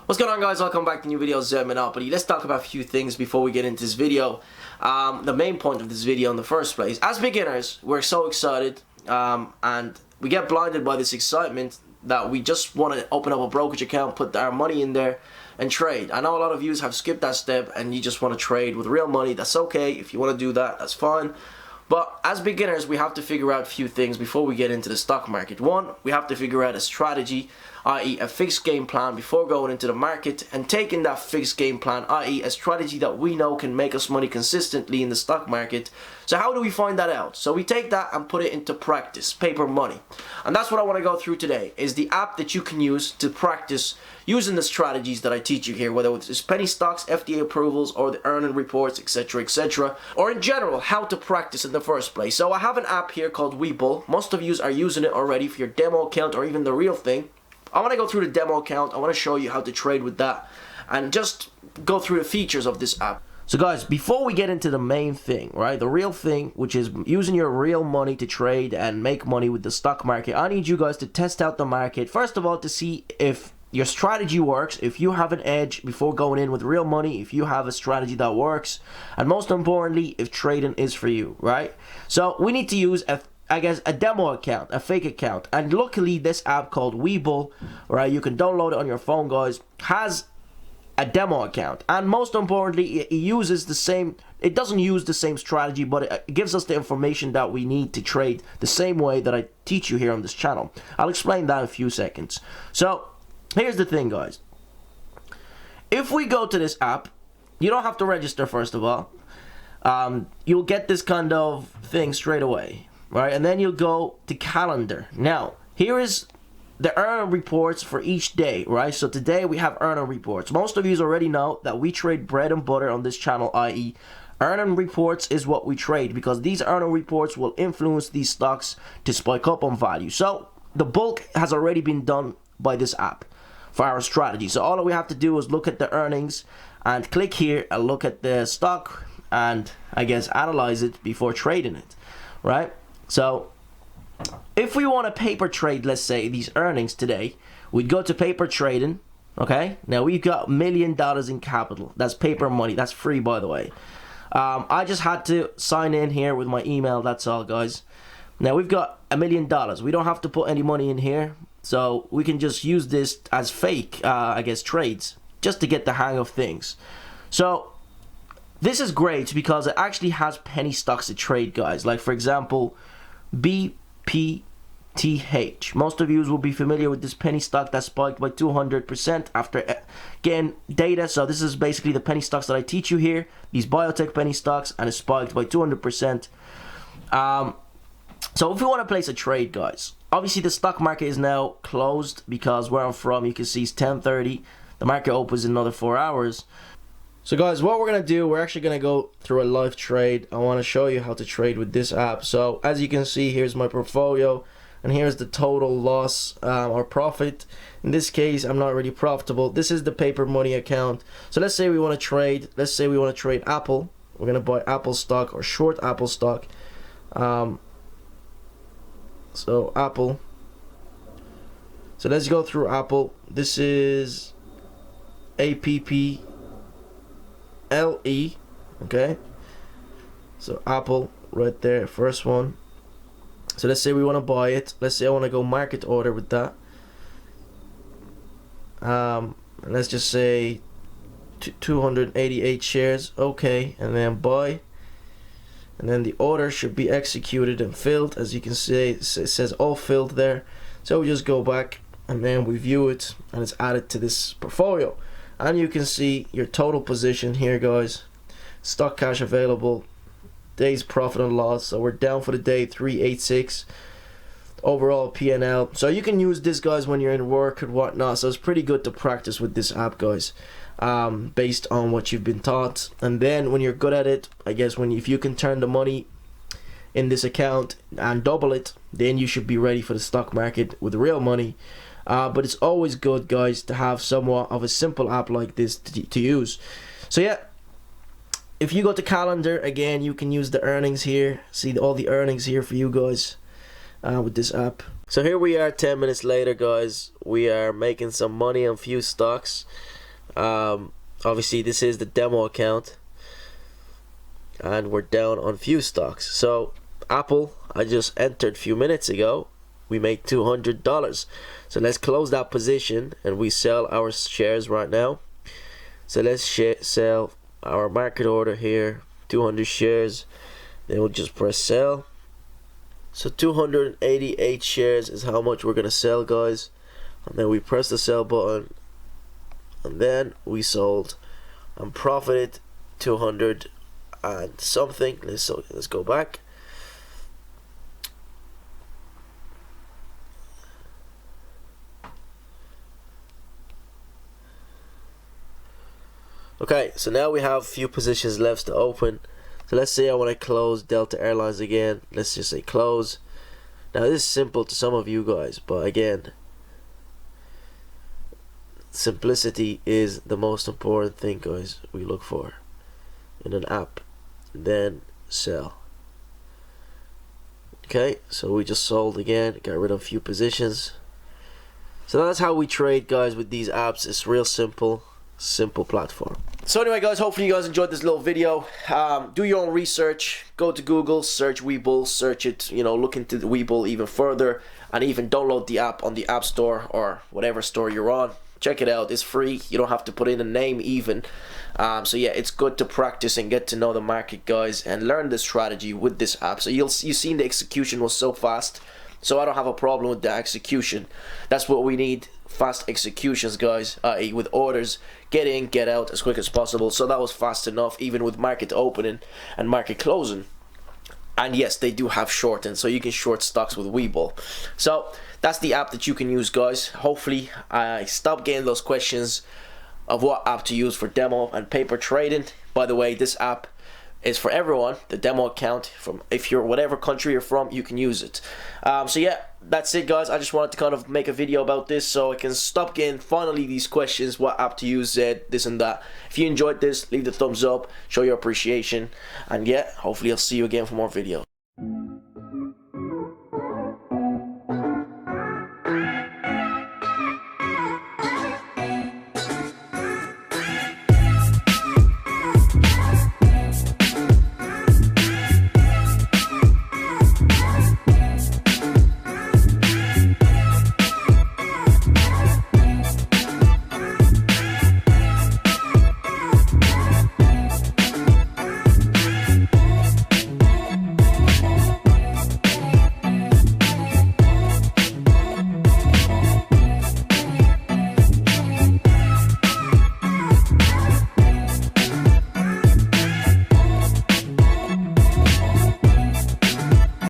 What's going on, guys? Welcome back to new video, Monopoly. Let's talk about a few things before we get into this video. The main point of this video in the first place, as beginners, we're so excited and we get blinded by this excitement that we just want to open up a brokerage account, put our money in there and trade. I know a lot of you have skipped that step and you just want to trade with real money. That's okay. If you want to do that, that's fine. But as beginners, we have to figure out a few things before we get into the stock market. One, we have to figure out a strategy, i.e. a fixed game plan before going into the market, and taking that fixed game plan, i.e. a strategy that we know can make us money consistently in the stock market. So how do we find that out? So we take that and put it into practice, paper money. And that's what I want to go through today, is the app that you can use to practice using the strategies that I teach you here, whether it's penny stocks, FDA approvals, or the earning reports, etc, etc, or in general, how to practice in the first place. So I have an app here called Webull. Most of you are using it already for your demo account or even the real thing. I want to go through the demo account. I want to show you how to trade with that and just go through the features of this app. So guys, before we get into the main thing, right, the real thing, which is using your real money to trade and make money with the stock market, I need you guys to test out the market, first of all, to see if your strategy works, if you have an edge before going in with real money, if you have a strategy that works, and most importantly, if trading is for you, right? So we need to use a demo account, a fake account, and luckily this app called Webull, right, you can download it on your phone, guys, has a demo account, and most importantly, it uses the same, it doesn't use the same strategy, but it gives us the information that we need to trade the same way that I teach you here on this channel. I'll explain that in a few seconds. So here's the thing, guys. If we go to this app, you don't have to register first of all. You'll get this kind of thing straight away, right? And then you'll go to calendar. Now, here is the earning reports for each day, right? So today we have earning reports. Most of you already know that we trade bread and butter on this channel, i.e. earning reports is what we trade, because these earning reports will influence these stocks to spike up on value. So the bulk has already been done by this app for our strategy. So all we have to do is look at the earnings and click here and look at the stock and I guess analyze it before trading it, right? So if we want to paper trade, let's say, these earnings today, we'd go to paper trading, okay? Now we've got $1 million in capital. That's paper money. That's free, by the way. I just had to sign in here with my email. That's all, guys. Now we've got $1 million. We don't have to put any money in here. So we can just use this as fake, I guess, trades, just to get the hang of things. So this is great because it actually has penny stocks to trade, guys. Like, for example, BPTH. Most of you will be familiar with this penny stock that spiked by 200% after getting data. So this is basically the penny stocks that I teach you here. These biotech penny stocks, and it spiked by 200%. So if you want to place a trade, guys, obviously the stock market is now closed because where I'm from, you can see it's 10:30. The market opens in another 4 hours. So guys, what we're going to do, we're actually going to go through a live trade. I want to show you how to trade with this app. So as you can see, here's my portfolio and here's the total loss or profit. In this case, I'm not really profitable. This is the paper money account. So let's say we want to trade, Apple. We're going to buy Apple stock or short Apple stock. So Apple. So let's go through Apple. This is APPLE. Okay. So Apple right there, first one. So let's say we want to buy it. Let's say I want to go market order with that. Let's just say 288 shares. Okay, and then buy. And then the order should be executed and filled. As you can see, it says all filled there. So we just go back and then we view it and it's added to this portfolio. And you can see your total position here, guys. Stock cash available, day's profit and loss. So we're down for the day, 386. Overall P&L. So you can use this, guys, when you're in work and whatnot. So it's pretty good to practice with this app, guys, based on what you've been taught. And then when you're good at it, I guess if you can turn the money in this account and double it, then you should be ready for the stock market with real money. But it's always good, guys, to have somewhat of a simple app like this to use. So yeah, if you go to calendar, again, you can use the earnings here. See all the earnings here for you guys with this app. So here we are 10 minutes later, guys. We are making some money on few stocks. Obviously this is the demo account, and we're down on few stocks. So Apple, I just entered a few minutes ago, we made $200. So let's close that position and we sell our shares right now. So let's sell our market order here, 200 shares. Then we'll just press sell. So 288 shares is how much we're gonna sell, guys. And then we press the sell button, and then we sold and profited 200 and something. Let's go back. Okay, so now we have a few positions left to open. So let's say I want to close Delta Airlines again. Let's just say close. Now this is simple to some of you guys, but again, simplicity is the most important thing, guys, we look for in an app. Then sell. Okay, so we just sold again, got rid of a few positions. So that's how we trade, guys, with these apps. It's real simple platform. So anyway, guys, hopefully you guys enjoyed this little video. Do your own research. Go to Google, search Webull, search it, look into the Webull even further, and even download the app on the App Store or whatever store you're on. Check it out. It's free. You don't have to put in a name even. So yeah, it's good to practice and get to know the market, guys, and learn the strategy with this app. So you've seen the execution was so fast. So I don't have a problem with the execution. That's what we need. Fast executions, guys, i.e. with orders, get in, get out as quick as possible. So that was fast enough, even with market opening and market closing. And yes, they do have shorten, so you can short stocks with Webull. So that's the app that you can use, guys. Hopefully I stop getting those questions of what app to use for demo and paper trading. By the way, this app is for everyone. The demo account, from if you're whatever country you're from, you can use it. So yeah, that's it, guys. I just wanted to kind of make a video about this so I can stop getting finally these questions, what app to use, this and that. If you enjoyed this, leave the thumbs up, show your appreciation, and yeah, hopefully I'll see you again for more videos.